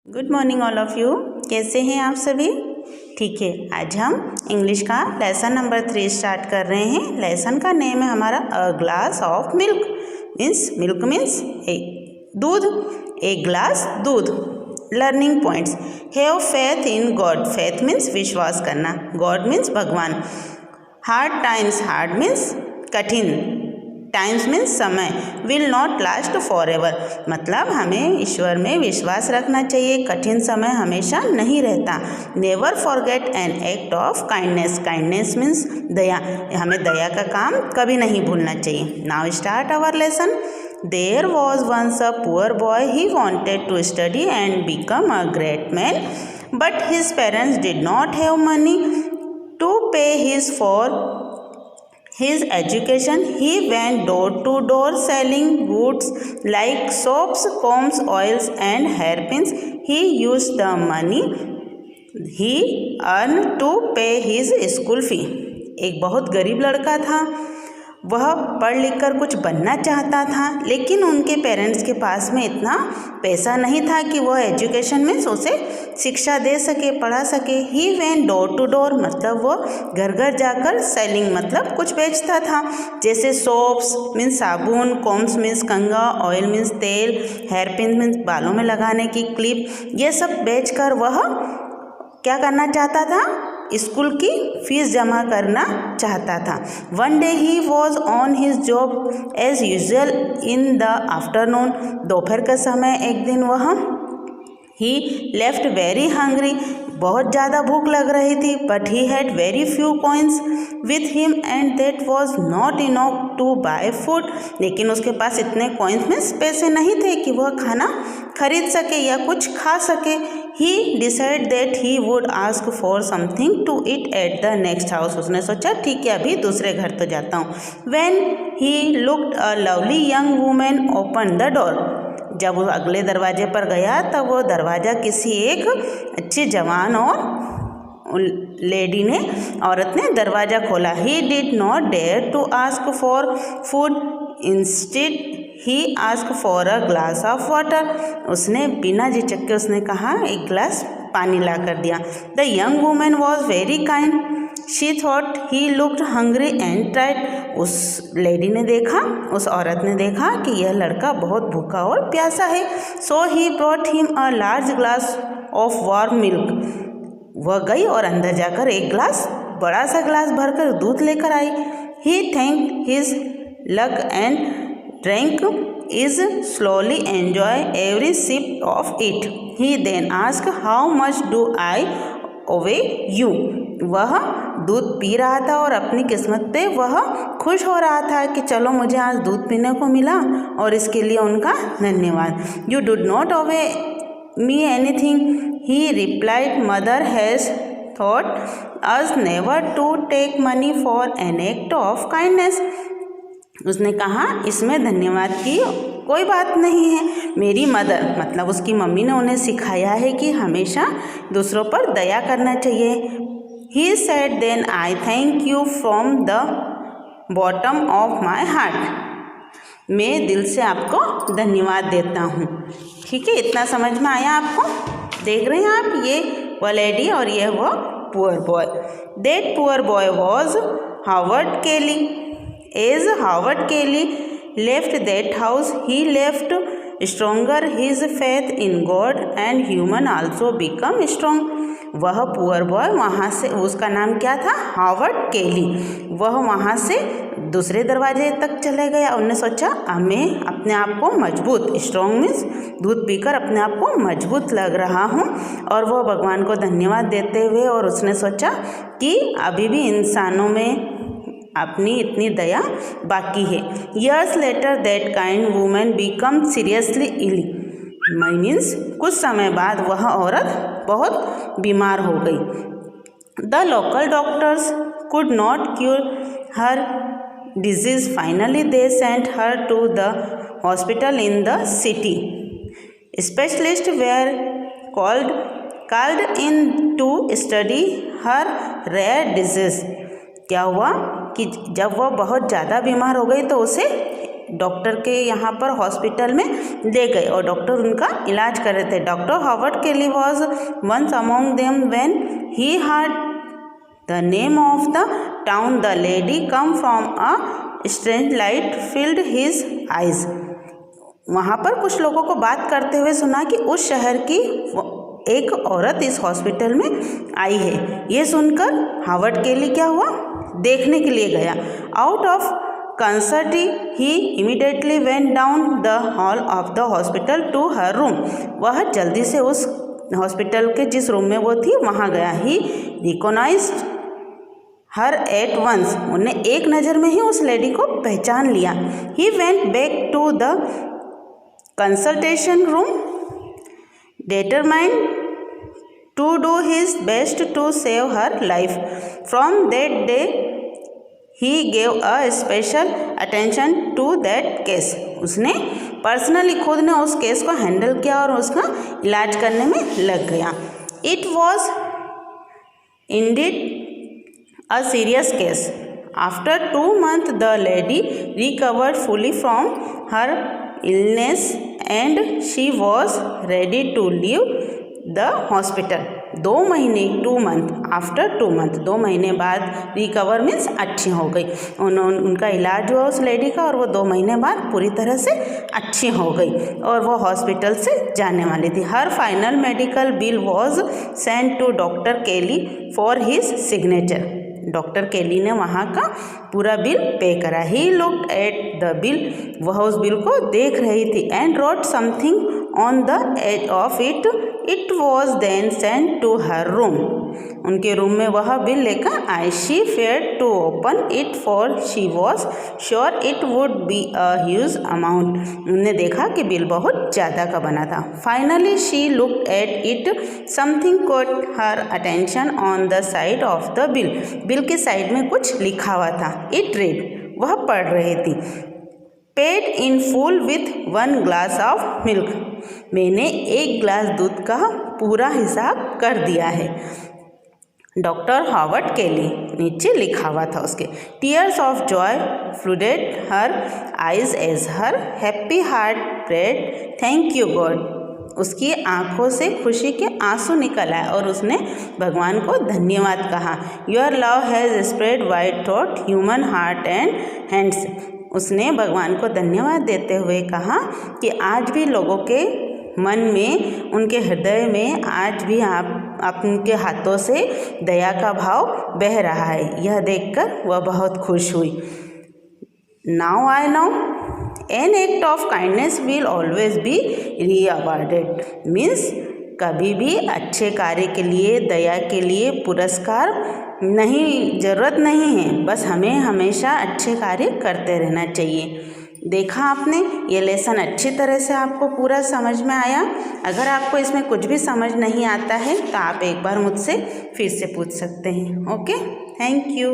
Good morning all of you. कैसे हैं आप सभी? ठीक है, आज हम इंग्लिश का लेसन नंबर 3 स्टार्ट कर रहे हैं। लेसन का नेम है हमारा अ glass of milk. Milk means दूध, एक ग्लास दूध। Learning points, have faith in God. Faith means विश्वास करना, गॉड मीन्स भगवान। हार्ड टाइम्स, हार्ड मीन्स कठिन, टाइम्स मीन्स समय। Will not last for ever, मतलब हमें ईश्वर में विश्वास रखना चाहिए, कठिन समय हमेशा नहीं रहता। Never forget an act of kindness. Kindness means दया, हमें दया का काम कभी नहीं भूलना चाहिए। Now start our lesson. There was once a poor boy, he wanted to study and become a great man, but his parents did not have money to pay his for his education. He went door to door selling goods like soaps, combs, oils and hairpins. He used the money he earned to pay his school fee. एक बहुत गरीब लड़का था, वह पढ़ लिख कर कुछ बनना चाहता था, लेकिन उनके पेरेंट्स के पास में इतना पैसा नहीं था कि वह एजुकेशन में उसे शिक्षा दे सके, पढ़ा सके। He went door to door, मतलब वो घर घर जाकर सेलिंग मतलब कुछ बेचता था, जैसे सोप्स मीन्स साबुन, कॉम्स मीन्स कंघा, ऑयल मीन्स तेल, हेयर पिन मीन्स बालों में लगाने की क्लिप। ये सब बेचकर वह क्या करना चाहता था? स्कूल की फीस जमा करना चाहता था। One day he was on his job as usual in the afternoon. दोपहर का समय एक दिन वह ही लेफ्ट वेरी हंग्री, बहुत ज़्यादा भूख लग रही थी, but he had very few coins with him and that was not enough to buy food. लेकिन उसके पास इतने कॉइन्स में पैसे नहीं थे कि वह खाना खरीद सके या कुछ खा सके। He decide that he would ask for something to eat at the next house. उसने सोचा ठीक है, अभी दूसरे घर तो जाता हूँ। When he looked a lovely young women open the door. जब वो अगले दरवाजे पर गया तब वो दरवाज़ा किसी एक अच्छी जवान और लेडी ने, औरत ने दरवाज़ा खोला। He did not dare to ask for food, instead he ask for a glass of water. उसने बिना झिझक के उसने कहा एक गिलास पानी ला कर दिया। The young women was very kind, she thought he looked hungry and tried. उस लेडी ने देखा, उस औरत ने देखा कि यह लड़का बहुत भूखा और प्यासा है। So he brought him a large glass of warm milk. वह गई और अंदर जाकर एक ग्लास, बड़ा सा ग्लास भरकर दूध लेकर आई। He thank his luck and drank is slowly enjoy every sip of it. He then ask how much do I owe you. वह दूध पी रहा था और अपनी किस्मत पे वह खुश हो रहा था कि चलो मुझे आज दूध पीने को मिला और इसके लिए उनका धन्यवाद। You do not owe me anything, he replied, mother has taught us never to take money for an act of kindness. उसने कहा इसमें धन्यवाद की कोई बात नहीं है। मेरी मदर मतलब उसकी मम्मी ने उन्हें सिखाया है कि हमेशा दूसरों पर दया करना चाहिए। He said, then I thank you from the bottom of my heart. मैं दिल से आपको धन्यवाद देता हूँ। ठीक है, इतना समझ में आया आपको? देख रहे हैं आप, ये वो लेडी और ये वो poor boy. That poor boy was Howard Kelly. As Howard Kelly left that house, he left stronger his faith in God and human also become strong. वह पुअर बॉय वहाँ से, उसका नाम क्या था? हावर्ड केली। वह वहाँ से दूसरे दरवाजे तक चले गया। उन्होंने सोचा मैं अपने आप को मजबूत, स्ट्रॉन्ग मीन्स दूध पीकर अपने आप को मजबूत लग रहा हूँ, और वह भगवान को धन्यवाद देते हुए, और उसने सोचा कि अभी भी इंसानों में अपनी इतनी दया बाकी है। Years later that kind woman become seriously ill. Means कुछ समय बाद वह औरत बहुत बीमार हो गई। The local doctors could not cure her disease, finally they sent her to the hospital in the city. Specialist were called in to study her rare disease. क्या हुआ कि जब वह बहुत ज़्यादा बीमार हो गई तो उसे डॉक्टर के यहाँ पर हॉस्पिटल में ले गए और डॉक्टर उनका इलाज कर रहे थे। Doctor Howard Kelly was once among them when he heard the name of the town the lady came from a strange light filled his eyes. वहाँ पर कुछ लोगों को बात करते हुए सुना कि उस शहर की एक औरत इस हॉस्पिटल में आई है। ये सुनकर हावर्ड केली क्या हुआ, देखने के लिए गया। आउट ऑफ कंसर्टी he immediately went down the hall of the hospital to her room. वह जल्दी से उस हॉस्पिटल के जिस रूम में वो थी वहाँ गया। ही रिकॉग्नाइज्ड हर एट वंस। उन्हें एक नज़र में ही उस लेडी को पहचान लिया। He went back to the consultation room determined to do his best to save her life. From that day he gave a special attention to that case. उसने personally खुद ने उस केस को हैंडल किया और उसका इलाज करने में लग गया। It was indeed a serious case. After 2 months the lady recovered fully from her illness and she was ready to leave the hospital. 2 महीने 2 मंथ आफ्टर 2 मंथ 2 महीने बाद रिकवर मीन्स अच्छी हो गई। उनका इलाज हुआ उस लेडी का और वो 2 महीने बाद पूरी तरह से अच्छी हो गई और वो हॉस्पिटल से जाने वाली थी। Her final medical bill was send to doctor Kelly for his signature. Doctor Kelly ने वहाँ का पूरा बिल पे करा। He looked at the bill. वह उस बिल को देख रही थी। And wrote something on the edge of it. It was then send to her room. उनके रूम में वह बिल लेकर आई। She feared to open it for she was sure it would be a huge amount. उन्होंने देखा कि bill बहुत ज़्यादा का बना था। Finally she looked at it. Something caught her attention on the side of the bill. Bill के side में कुछ लिखा हुआ था। It read. वह पढ़ रही थी। Paid in full with 1 glass of milk. मैंने 1 ग्लास दूध का पूरा हिसाब कर दिया है। डॉक्टर हॉवर्ड केली नीचे लिखा हुआ था उसके। Tears of joy flooded her eyes as her happy heart prayed thank you God. उसकी आंखों से खुशी के आंसू निकल आए और उसने भगवान को धन्यवाद कहा। Your love has spread wide throughout human heart and hands. उसने भगवान को धन्यवाद देते हुए कहा कि आज भी लोगों के मन में, उनके हृदय में आज भी आप उनके हाथों से दया का भाव बह रहा है। यह देखकर वह बहुत खुश हुई। Now I know an act of kindness will always be rewarded. Means कभी भी अच्छे कार्य के लिए, दया के लिए पुरस्कार नहीं, ज़रूरत नहीं है। बस हमें हमेशा अच्छे कार्य करते रहना चाहिए। देखा आपने, ये लेसन अच्छी तरह से आपको पूरा समझ में आया। अगर आपको इसमें कुछ भी समझ नहीं आता है तो आप एक बार मुझसे फिर से पूछ सकते हैं। Okay, thank you.